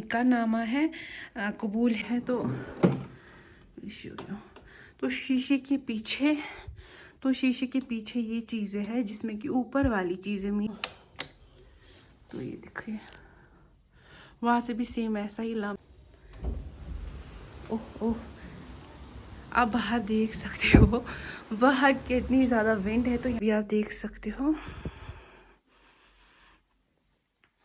का नामा है, कबूल है। तो शीशे के पीछे ये चीज़ें हैं जिसमें कि ऊपर वाली चीज़ें में तो ये देखिए वहाँ से भी सेम ऐसा ही ओह ओह, आप बाहर देख सकते हो बाहर कितनी ज़्यादा विंड है, तो ये आप देख सकते हो।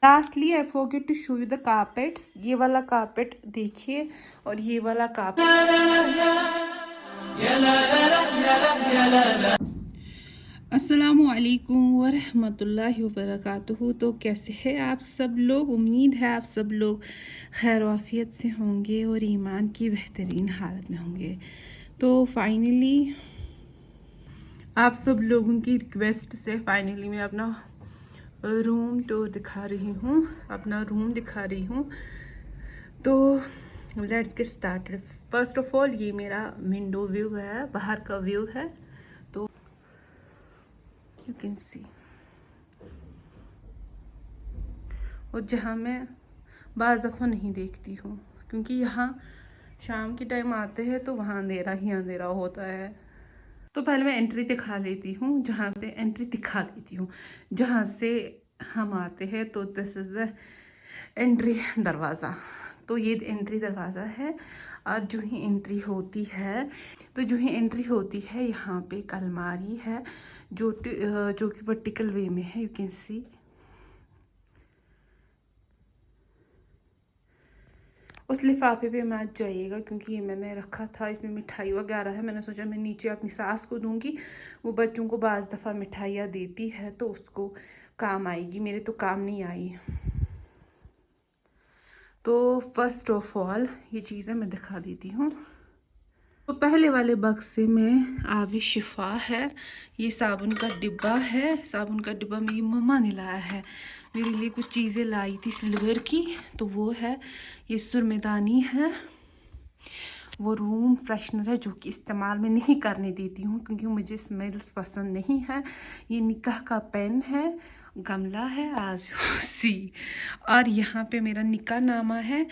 Lastly I forget to show you the carpets. ये वाला कारपेट देखिए और ये वाला कारपेट। अस्सलामुअलैकुम वरहमतुल्लाहि वबरकातुहू। तो कैसे हैं आप सब लोग? उम्मीद है आप सब लोग खैर वाफियत से होंगे और ईमान की बेहतरीन हालत में होंगे। तो फाइनली आप सब लोगों की रिक्वेस्ट से फाइनली मैं अपना रूम टूर दिखा रही हूँ, अपना रूम दिखा रही हूँ। तो let's get started. First of all ये मेरा विंडो व्यू है, बाहर का व्यू है। तो यू कैन सी, और जहाँ मैं बाज़ दफ़ा नहीं देखती हूँ क्योंकि यहाँ शाम के टाइम आते हैं तो वहाँ अंधेरा ही अंधेरा होता है। तो पहले मैं एंट्री दिखा लेती हूँ, जहाँ से हम आते हैं। तो दिस इज़ द एंट्री दरवाज़ा। तो ये एंट्री दरवाज़ा है और जो ही एंट्री होती है यहाँ पे एक अलमारी है जो कि वर्टिकल वे में है। यू कैन सी, उस लिफाफे पे मत जाइएगा क्योंकि ये मैंने रखा था, इसमें मिठाई वगैरह है। मैंने सोचा मैं नीचे अपनी सास को दूंगी, वो बच्चों को बाज़ दफ़ा मिठाइयाँ देती है तो उसको काम आएगी, मेरे तो काम नहीं आई। तो फर्स्ट ऑफ ऑल ये चीज़ें मैं दिखा देती हूँ। तो पहले वाले बक्से में आबी शिफा है, ये साबुन का डिब्बा है। साबुन का डिब्बा मेरी मम्मा ने लाया है, मेरे लिए कुछ चीज़ें लाई थी सिल्वर की, तो वो है। ये सुरमेदानी है, वो रूम फ्रेशनर है जो कि इस्तेमाल में नहीं करने देती हूँ क्योंकि मुझे स्मेल्स पसंद नहीं है। ये निकाह का पेन है, गमला है आज सी, और यहाँ पे मेरा निकाह नामा है,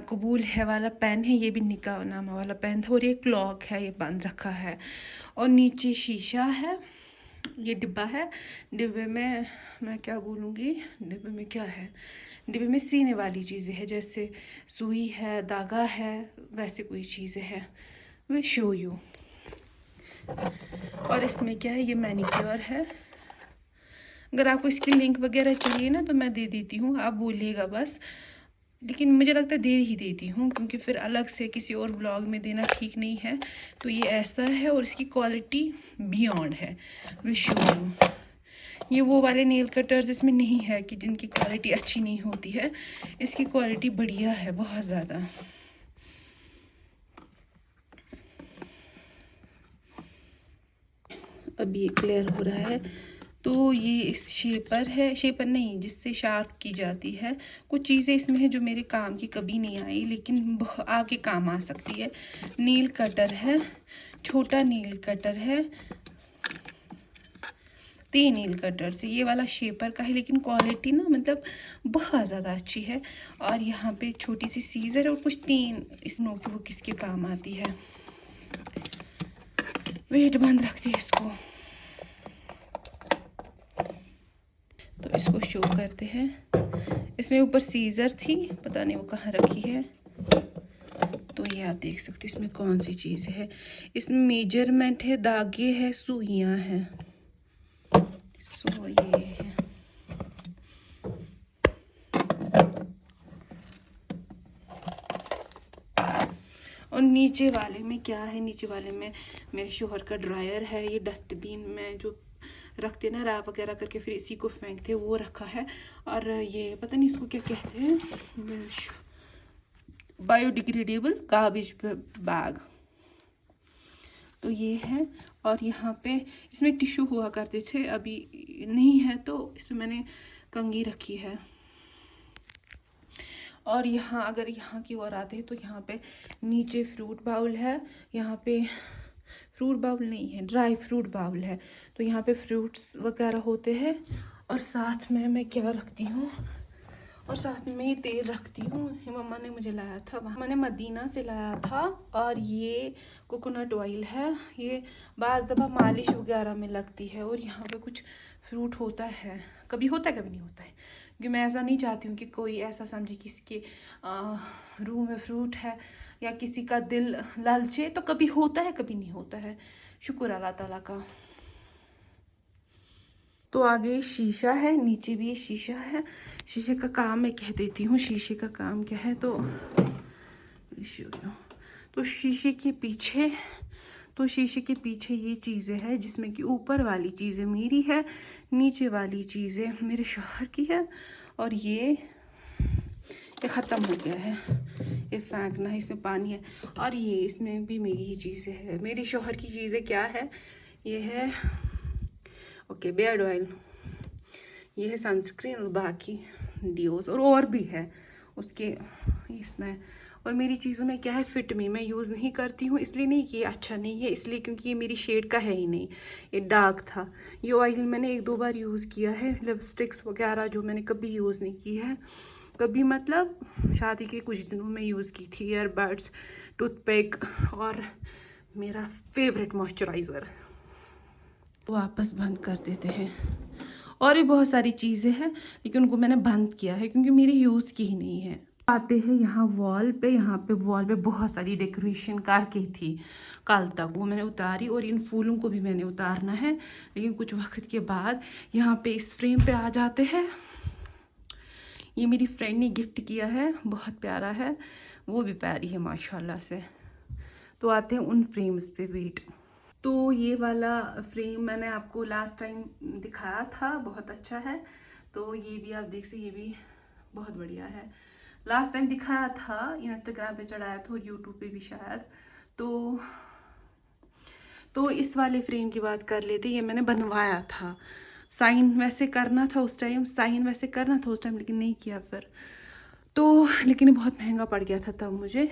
कबूल है वाला पेन है, ये भी निकाह नामा वाला पेन था। और ये क्लॉक है, ये बंद रखा है। और नीचे शीशा है, ये डिब्बा है। डिब्बे में मैं क्या बोलूँगी, डिब्बे में क्या है, डिब्बे में सीने वाली चीज़ें हैं, जैसे सुई है, धागा है, वैसे कोई चीज़ें हैं। Will show you. और इसमें क्या है, ये मैनिक्योर है। अगर आपको इसकी लिंक वगैरह चाहिए ना तो मैं दे देती हूँ, आप बोलिएगा बस। लेकिन मुझे लगता है दे ही देती हूँ क्योंकि फिर अलग से किसी और ब्लॉग में देना ठीक नहीं है। तो ये ऐसा है और इसकी क्वालिटी बियॉन्ड है। Will show you. ये वो वाले नेल कटर्स इसमें नहीं है कि जिनकी क्वालिटी अच्छी नहीं होती है, इसकी क्वालिटी बढ़िया है बहुत ज़्यादा। अब ये क्लियर हो रहा है। तो ये इस शेपर है, शेपर नहीं जिससे शार्प की जाती है। कुछ चीज़ें इसमें है जो मेरे काम की कभी नहीं आई लेकिन आपके काम आ सकती है। नील कटर है, छोटा नील कटर है, 3 नील कटर से। ये वाला शेपर का है लेकिन क्वालिटी ना मतलब बहुत ज़्यादा अच्छी है। और यहाँ पे छोटी सी सीजर और कुछ 3 इस नो की वो किसके काम आती है। वेट बंद रखते हैं इसको, तो इसको शो करते हैं। इसमें ऊपर सीजर थी, पता नहीं वो कहाँ रखी है। तो ये आप देख सकते हो इसमें कौन सी चीज़ है। इसमें मेजरमेंट है, धागे है, सुइयाँ हैं। सो ये है। और नीचे वाले में क्या है, नीचे वाले में मेरे शोहर का ड्रायर है। ये डस्टबिन में जो रखते ना रैप वगैरह करके फिर इसी को फेंकते, वो रखा है। और ये पता नहीं इसको क्या कहते हैं, बायोडिग्रेडेबल गार्बेज बैग। तो ये है। और यहाँ पे इसमें टिश्यू हुआ करते थे, अभी नहीं है तो इसमें मैंने कंघी रखी है। और यहाँ अगर यहाँ की ओर आते हैं तो यहाँ पे नीचे फ्रूट बाउल है। यहाँ पे फ्रूट बाउल नहीं है, ड्राई फ्रूट बाउल है। तो यहाँ पे फ्रूट्स वगैरह होते हैं। और साथ में मैं क्या रखती हूँ, और साथ में ये तेल रखती हूँ, ये मम्मा ने मुझे लाया था, मैंने मदीना से लाया था। और ये कोकोनट ऑयल है, ये बाज़ दफ़ा मालिश वगैरह में लगती है। और यहाँ पे कुछ फ्रूट होता है, कभी होता है कभी नहीं होता है, क्योंकि मैं ऐसा नहीं चाहती हूँ कि कोई ऐसा समझे किसी के रूह में फ्रूट है या किसी का दिल लालचे। तो कभी होता है कभी नहीं होता है, शुक्र अल्लाह ताला का। तो आगे शीशा है, नीचे भी शीशा है। शीशे का काम मैं कह देती हूँ, शीशे का काम क्या है। तो शीशे के पीछे ये चीज़ें हैं, जिसमें कि ऊपर वाली चीज़ें मेरी है, नीचे वाली चीज़ें मेरे शौहर की है। और ये ख़त्म हो गया है, ये फेंकना है, इसमें पानी है। और ये इसमें भी मेरी ही चीज़ें हैं। मेरे शौहर की चीज़ें क्या है, ये है ओके बियर्ड ऑयल, ये है सनस्क्रीन, और बाकी डियोस और भी है उसके इसमें। और मेरी चीज़ों में क्या है, फिट मी, मैं यूज़ नहीं करती हूँ। इसलिए नहीं कि ये अच्छा नहीं है, इसलिए क्योंकि ये मेरी शेड का है ही नहीं, ये डार्क था। ये ऑयल मैंने 1-2 बार यूज़ किया है। लिपस्टिक्स वगैरह जो मैंने कभी यूज़ नहीं की है, कभी मतलब शादी के कुछ दिनों में यूज़ की थी। ईयरबड्स, टूथपिक और मेरा फेवरेट मॉइस्चराइज़र। वापस बंद कर देते हैं। और भी बहुत सारी चीज़ें हैं, लेकिन उनको मैंने बंद किया है क्योंकि मेरी यूज़ की ही नहीं है। आते हैं यहाँ वॉल पे वॉल पे बहुत सारी डेकोरेशन करके थी कल तक, वो मैंने उतारी। और इन फूलों को भी मैंने उतारना है, लेकिन कुछ वक्त के बाद यहाँ पे इस फ्रेम पे आ जाते हैं। ये मेरी फ्रेंड ने गिफ्ट किया है, बहुत प्यारा है, वो भी प्यारी है माशाल्लाह से। तो आते हैं उन फ्रेम्स पे, वेट। तो ये वाला फ्रेम मैंने आपको लास्ट टाइम दिखाया था, बहुत अच्छा है। तो ये भी आप देख सकते, ये भी बहुत बढ़िया है। लास्ट टाइम दिखाया था, इंस्टाग्राम पे चढ़ाया था, यूट्यूब पे भी शायद। तो इस वाले फ्रेम की बात कर लेते। ये मैंने बनवाया था, साइन वैसे करना था उस टाइम, लेकिन नहीं किया फिर। तो लेकिन ये बहुत महंगा पड़ गया था तब मुझे,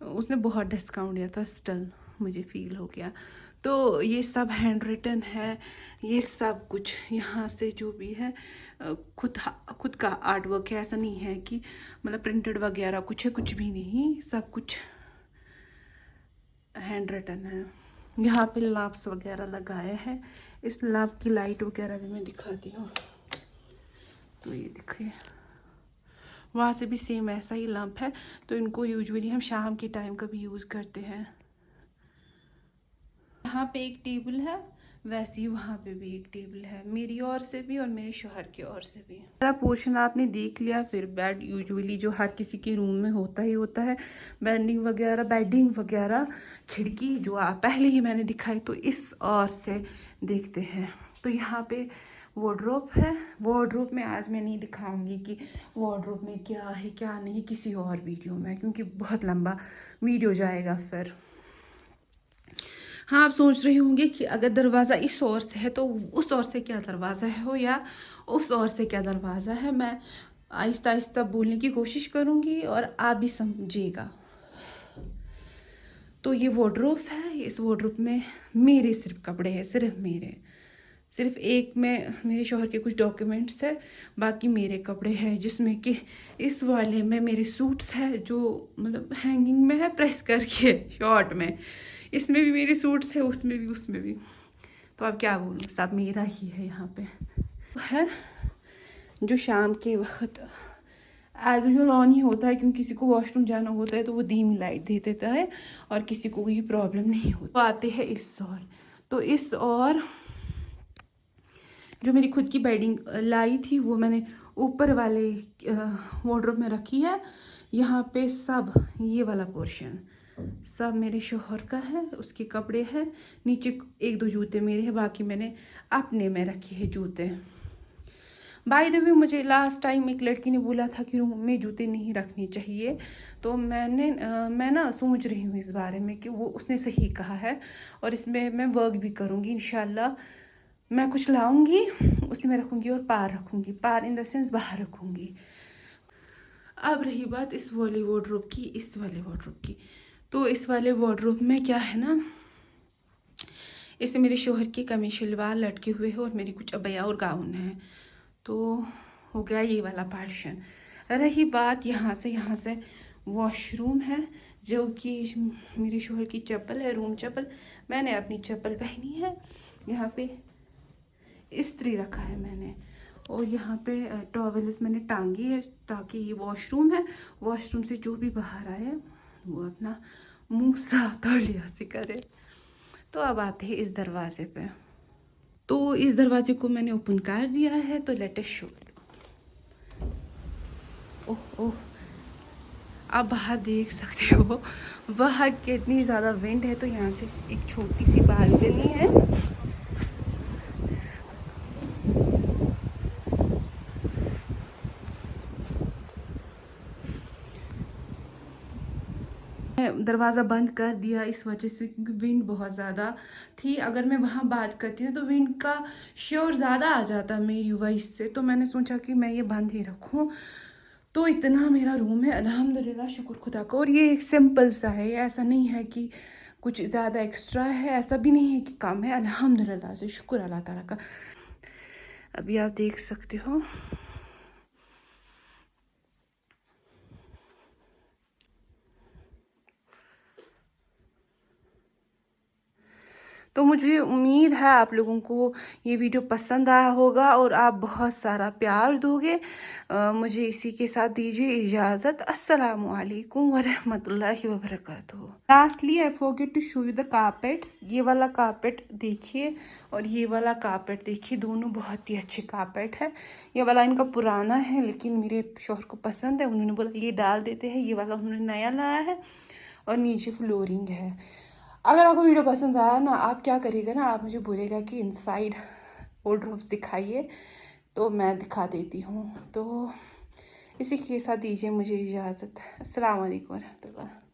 उसने बहुत डिस्काउंट दिया था, स्टिल मुझे फील हो गया। तो ये सब हैंड रिटन है, ये सब कुछ यहाँ से जो भी है खुद का आर्ट वर्क है। ऐसा नहीं है कि मतलब प्रिंटेड वगैरह कुछ है, कुछ भी नहीं, सब कुछ हैंड रिटन है। यहाँ पे लैंप्स वगैरह लगाए हैं, इस लैंप की लाइट वगैरह भी मैं दिखाती हूँ। तो ये देखिए, वहाँ से भी सेम ऐसा ही लैंप है। तो इनको यूजुअली हम शाम के टाइम का भी यूज़ करते हैं। यहाँ पे एक टेबल है, वैसे ही वहाँ पे भी एक टेबल है, मेरी ओर से भी और मेरे शौहर की ओर से भी। सारा पोर्शन आपने देख लिया। फिर बेड यूजुअली जो हर किसी के रूम में होता ही होता है, बेडिंग वगैरह, खिड़की जो पहले ही मैंने दिखाई। तो इस ओर से देखते हैं। तो यहाँ पे वार्डरोब है। वार्डरोब में आज मैं नहीं दिखाऊंगी कि वार्डरोब में क्या है क्या नहीं, किसी और वीडियो में, क्योंकि बहुत लंबा वीडियो जाएगा फिर। हाँ, आप सोच रहे होंगे कि अगर दरवाज़ा इस ओर से है तो उस ओर से क्या दरवाज़ा है हो, या उस ओर से क्या दरवाज़ा है। मैं आहिस्ता आहिस्ता बोलने की कोशिश करूँगी और आप भी समझिएगा। तो ये वार्डरोब है, इस वार्डरोब में मेरे सिर्फ कपड़े हैं, सिर्फ एक में मेरे शौहर के कुछ डॉक्यूमेंट्स है, बाकी मेरे कपड़े हैं। जिसमें कि इस वाले में मेरे सूट्स है जो मतलब हैंगिंग में है, प्रेस करके शॉर्ट में। इसमें भी मेरे सूट्स है, उसमें भी। तो अब क्या बोलूँ, सब मेरा ही है। यहाँ पे है जो शाम के वक्त एज यूजुअल ऑन ही होता है, क्योंकि किसी को वॉशरूम जाना होता है तो वो धीमी लाइट दे देता है, और किसी को ये प्रॉब्लम नहीं होती। तो आते हैं इस ओर। तो इस ओर जो मेरी खुद की बेडिंग लाई थी वो मैंने ऊपर वाले वार्डरोब में रखी है। यहाँ पे सब ये वाला पोर्शन सब मेरे शौहर का है, उसके कपड़े हैं। नीचे 1-2 जूते मेरे हैं, बाकी मैंने अपने में रखे हैं जूते। बाय द वे, मुझे लास्ट टाइम एक लड़की ने बोला था कि रूम में जूते नहीं रखने चाहिए। तो मैं ना सोच रही हूँ इस बारे में कि वो उसने सही कहा है, और इसमें मैं वर्क भी करूँगी इंशाल्लाह। मैं कुछ लाऊंगी, उसी में रखूँगी, और पार रखूँगी, पार इन द सेंस बाहर रखूँगी। अब रही बात इस वाले वार्डरोब की, इस वाले वार्डरोब की। तो इस वाले वार्डरोब में क्या है ना, इससे मेरे शौहर की कमीज शलवार लटके हुए हैं, और मेरी कुछ अबया और गाउन है। तो हो गया ये वाला पार्टीशन। रही बात यहाँ से वॉशरूम है, जो कि मेरे शोहर की चप्पल है, रूम चप्पल। मैंने अपनी चप्पल पहनी है। यहाँ पे इस्त्री रखा है मैंने, और यहाँ पे टॉवेल्स मैंने टांगी है, ताकि ये वॉशरूम है, वॉशरूम से जो भी बाहर आए वो अपना मुंह साफ तौलिया से करे। तो अब आते हैं इस दरवाजे पे। तो इस दरवाजे को मैंने ओपन कर दिया है, तो लेट अस शो। ओह ओह, आप बाहर देख सकते हो बाहर कितनी ज़्यादा विंड है। तो यहाँ से एक छोटी सी बालकनी है। दरवाज़ा बंद कर दिया इस वजह से, क्योंकि विंड बहुत ज़्यादा थी। अगर मैं वहाँ बात करती ना तो विंड का शोर ज़्यादा आ जाता मेरी वॉइस से, तो मैंने सोचा कि मैं ये बंद ही रखूँ। तो इतना मेरा रूम है, अल्हम्दुलिल्लाह, शुक्र खुदा का। और ये एक सिंपल सा है, ऐसा नहीं है कि कुछ ज़्यादा एक्स्ट्रा है, ऐसा भी नहीं है कि कम है। अल्हम्दुलिल्लाह से शुक्र अल्लाह ताला का। अभी आप देख सकते हो तो मुझे उम्मीद है आप लोगों को ये वीडियो पसंद आया होगा और आप बहुत सारा प्यार दोगे। मुझे इसी के साथ दीजिए इजाज़त। अस्सलामु अलैकुम वरहमतुल्लाहि वबरकातुहू। Lastly I forget to show you the carpets. ये वाला कारपेट देखिए और ये वाला कारपेट देखिए, दोनों बहुत ही अच्छे कारपेट है। ये वाला इनका पुराना है, लेकिन मेरे शौहर को पसंद है, उन्होंने बोला ये डाल देते हैं। ये वाला उन्होंने नया लाया है और नीचे फ्लोरिंग है। अगर आपको वीडियो पसंद आया ना, आप क्या करिएगा ना, आप मुझे बोलेगा कि इनसाइड वॉर्डरोब्स दिखाइए, तो मैं दिखा देती हूँ। तो इसी के साथ दीजिए मुझे इजाज़त। अस्सलाम वालेकुम रहमतुल्लाह।